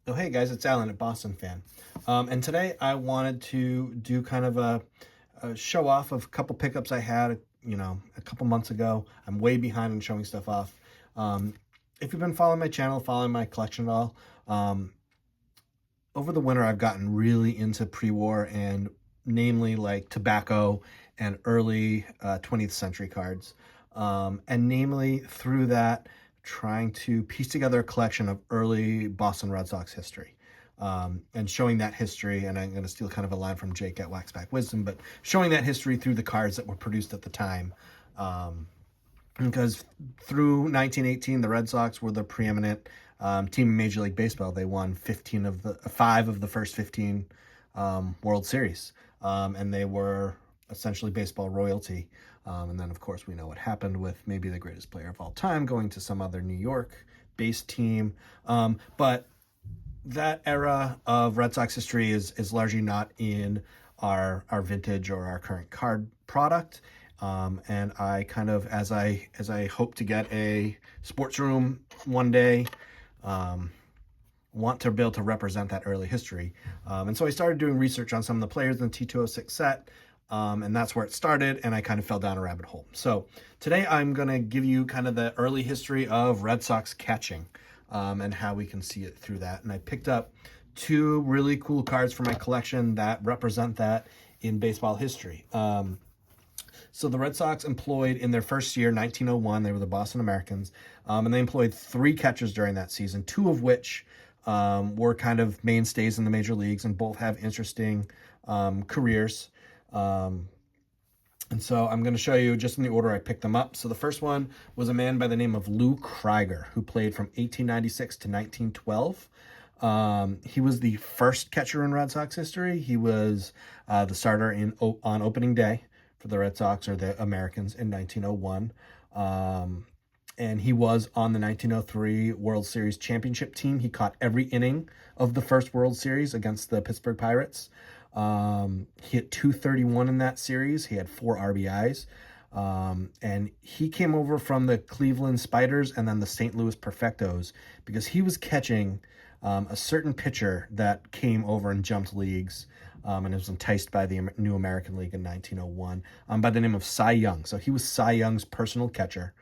Oh, hey guys, it's Alan at Bostnfn. And today I wanted to do kind of a show off of a couple pickups I had, a couple months ago. I'm way behind on showing stuff off. Um, if you've been following my channel, following my collection at all, over the winter I've gotten really into pre-war and namely like tobacco and early 20th century cards. And namely through that, trying to piece together a collection of early Boston Red Sox history. And showing that history, and I'm going to steal kind of a line from Jake at Waxback Wisdom, but showing that history through the cards that were produced at the time. Because through 1918, the Red Sox were the preeminent team in Major League Baseball. They won 5 of the first 15 World Series, and they were essentially baseball royalty. And then, of course, we know what happened with maybe the greatest player of all time going to some other New York-based team. But that era of Red Sox history is largely not in our vintage or our current card product. And I kind of, as I hope to get a sports room one day, want to be able to represent that early history. And so I started doing research on some of the players in the T206 set, and that's where it started, and I kind of fell down a rabbit hole. So today I'm going to give you kind of the early history of Red Sox catching, and how we can see it through that. And I picked up two really cool cards for my collection that represent that in baseball history. So the Red Sox employed in their first year, 1901, they were the Boston Americans, and they employed 3 catchers during that season, 2 of which were kind of mainstays in the major leagues, and both have interesting careers. And so I'm going to show you just in the order I picked them up. So the first one was a man by the name of Lou Krieger, who played from 1896 to 1912. He was the first catcher in Red Sox history. He was the starter on opening day for the Red Sox, or the Americans, in 1901. And he was on the 1903 World Series championship team. He caught every inning of the first World Series against the Pittsburgh Pirates. He hit 231 in that series. He had 4 RBIs. And he came over from the Cleveland Spiders and then the St. Louis Perfectos because he was catching a certain pitcher that came over and jumped leagues, and was enticed by the new American League in 1901, by the name of Cy Young. So he was Cy Young's personal catcher.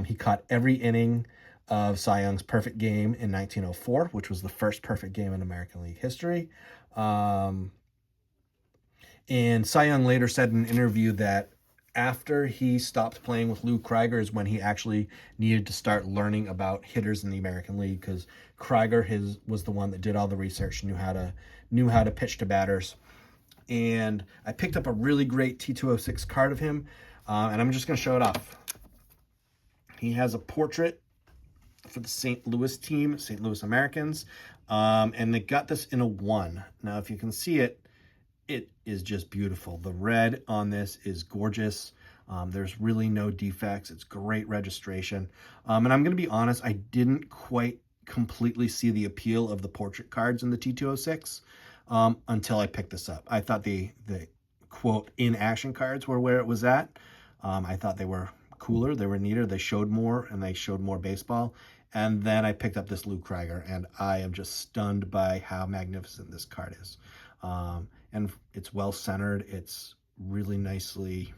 He caught every inning of Cy Young's perfect game in 1904, which was the first perfect game in American League history. And Cy Young later said in an interview that after he stopped playing with Lou Krieger is when he actually needed to start learning about hitters in the American League, because Krieger was the one that did all the research, knew how to pitch to batters. And I picked up a really great T206 card of him, and I'm just going to show it off. He has a portrait for the St. Louis team, St. Louis Americans, and they got this in a 1. Now, if you can see it, it is just beautiful. The red on this is gorgeous. There's really no defects. It's great registration. And I'm going to be honest, I didn't quite completely see the appeal of the portrait cards in the T206 until I picked this up. I thought the quote in action cards were where it was at. I thought they were cooler, they were neater, they showed more, and they showed more baseball. And then I picked up this Lou Krieger, and I am just stunned by how magnificent this card is. And it's well centered. It's really nicely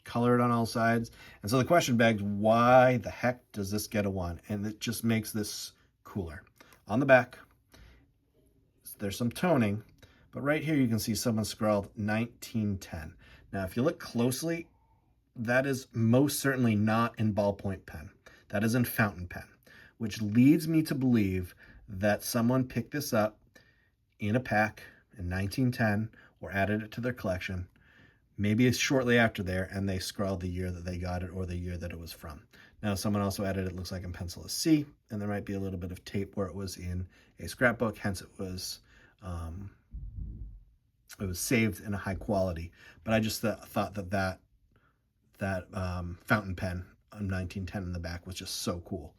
colored on all sides. And so the question begs, why the heck does this get a 1? And it just makes this cooler. On the back, there's some toning, but right here you can see someone scrawled 1910. Now, if you look closely, that is most certainly not in ballpoint pen. That is in fountain pen, which leads me to believe that someone picked this up in a pack in 1910 or added it to their collection, maybe shortly after there, and they scrawled the year that they got it or the year that it was from. Now, someone also added, it looks like in pencil, a C, and there might be a little bit of tape where it was in a scrapbook, hence it was saved in a high quality. But I just thought that fountain pen on 1910 in the back was just so cool.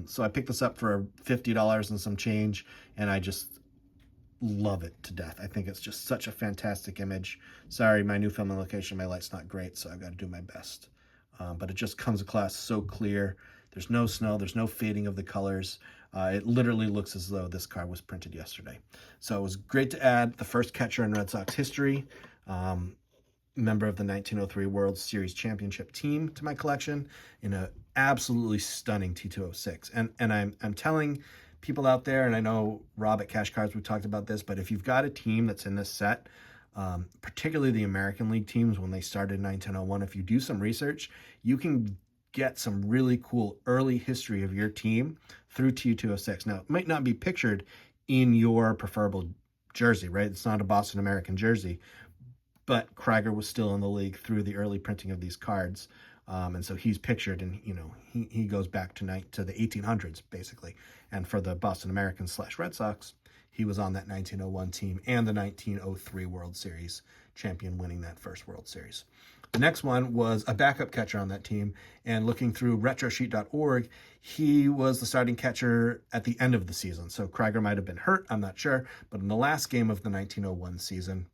So I picked this up for $50 and some change, and I just love it to death. I think it's just such a fantastic image. Sorry, my new filming location, my light's not great, so I've got to do my best. But it just comes across so clear. There's no snow, there's no fading of the colors. It literally looks as though this card was printed yesterday. So it was great to add the first catcher in Red Sox history, member of the 1903 World Series championship team, to my collection in a absolutely stunning T206. And I'm telling people out there, and I know Rob at Cash Cards, we talked about this, but if you've got a team that's in this set, particularly the American League teams when they started in 1901, if you do some research, you can get some really cool early history of your team through T206. Now, it might not be pictured in your preferable jersey, right? It's not a Boston American jersey, but Krieger was still in the league through the early printing of these cards. And so he's pictured, and he goes back to the 1800s basically. And for the Boston Americans / Red Sox, he was on that 1901 team and the 1903 World Series champion, winning that first World Series. The next one was a backup catcher on that team, and looking through retrosheet.org, he was the starting catcher at the end of the season. So Krieger might have been hurt, I'm not sure, but in the last game of the 1901 season,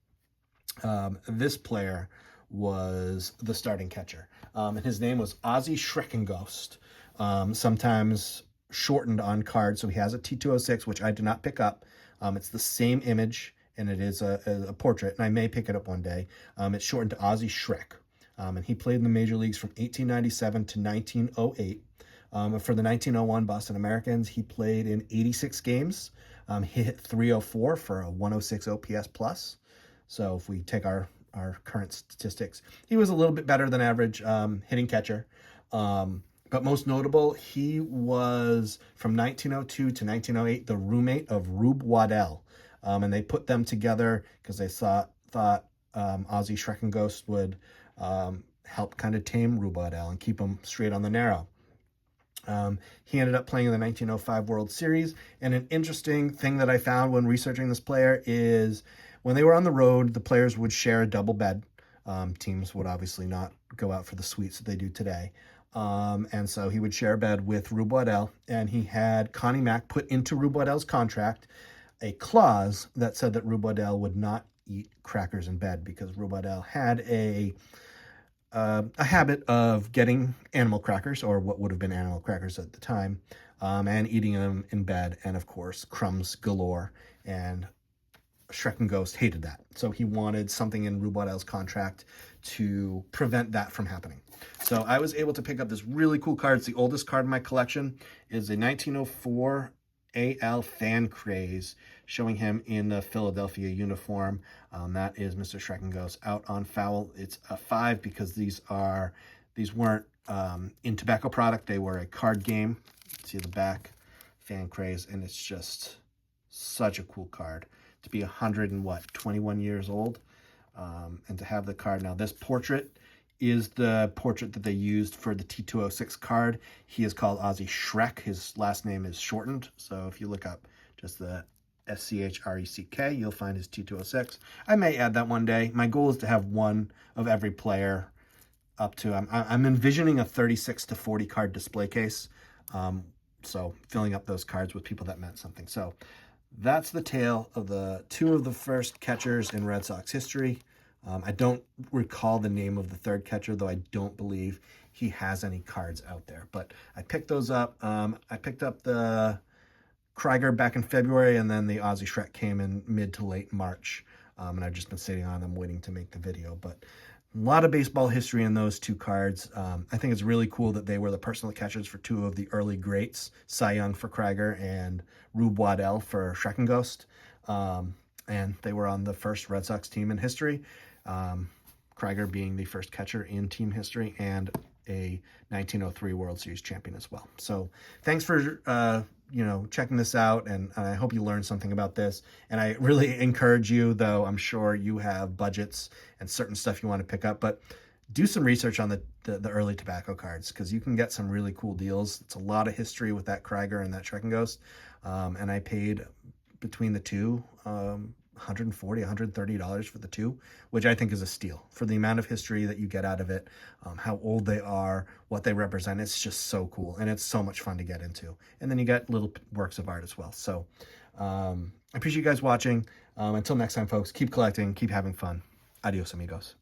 this player was the starting catcher. And his name was Ozzie Schreckengost, sometimes shortened on cards. So he has a T206, which I did not pick up. It's the same image, and it is a portrait, and I may pick it up one day. It's shortened to Ozzie Schreck. And he played in the major leagues from 1897 to 1908. For the 1901 Boston Americans, he played in 86 games. He hit 304 for a 106 OPS plus. So if we take our current statistics, he was a little bit better than average hitting catcher. But most notable, he was from 1902 to 1908 the roommate of Rube Waddell. And they put them together because they thought Ozzie Schreckengost would help kind of tame Rube Waddell and keep him straight on the narrow. He ended up playing in the 1905 World Series. And an interesting thing that I found when researching this player is when they were on the road, the players would share a double bed. Teams would obviously not go out for the suites that they do today. And so he would share a bed with Rube Waddell, and he had Connie Mack put into Rube Waddell's contract a clause that said that Rube Waddell would not eat crackers in bed, because Rube Waddell had a habit of getting animal crackers, or what would have been animal crackers at the time, and eating them in bed, and of course crumbs galore. And Schreckengost hated that, so he wanted something in Rube Waddell's contract to prevent that from happening. So I was able to pick up this really cool card. It's the oldest card in my collection. It's a 1904 AL Fan Craze, showing him in the Philadelphia uniform. That is Mr. Schreckengost out on foul. It's a 5 because these weren't in tobacco product. They were a card game. See the back, Fan Craze, and it's just such a cool card to be 21 years old, and to have the card. Now, this portrait is the portrait that they used for the T206 card. He is called Ozzie Schreck. His last name is shortened, so if you look up just the SCHRECK, you'll find his T206. I may add that one day. My goal is to have one of every player up to, I'm envisioning a 36 to 40 card display case, so filling up those cards with people that meant something. So that's the tale of the two of the first catchers in Red Sox history. I don't recall the name of the third catcher, though I don't believe he has any cards out there. But I picked those up. I picked up the Krieger back in February, and then the Ozzie Schreck came in mid to late March. And I've just been sitting on them waiting to make the video. But a lot of baseball history in those two cards. I think it's really cool that they were the personal catchers for two of the early greats, Cy Young for Krieger and Rube Waddell for Schreckengost. And they were on the first Red Sox team in history. Krieger being the first catcher in team history and a 1903 World Series champion as well. So thanks for checking this out, and I hope you learned something about this. And I really encourage you, though I'm sure you have budgets and certain stuff you want to pick up, but do some research on the early tobacco cards, because you can get some really cool deals. It's a lot of history with that Krieger and that Schreckengost, and I paid between the two $140, $130 for the two, which I think is a steal for the amount of history that you get out of it, how old they are, what they represent. It's just so cool, and it's so much fun to get into. And then you get little works of art as well. So I appreciate you guys watching. Until next time, folks, keep collecting, keep having fun. Adios, amigos.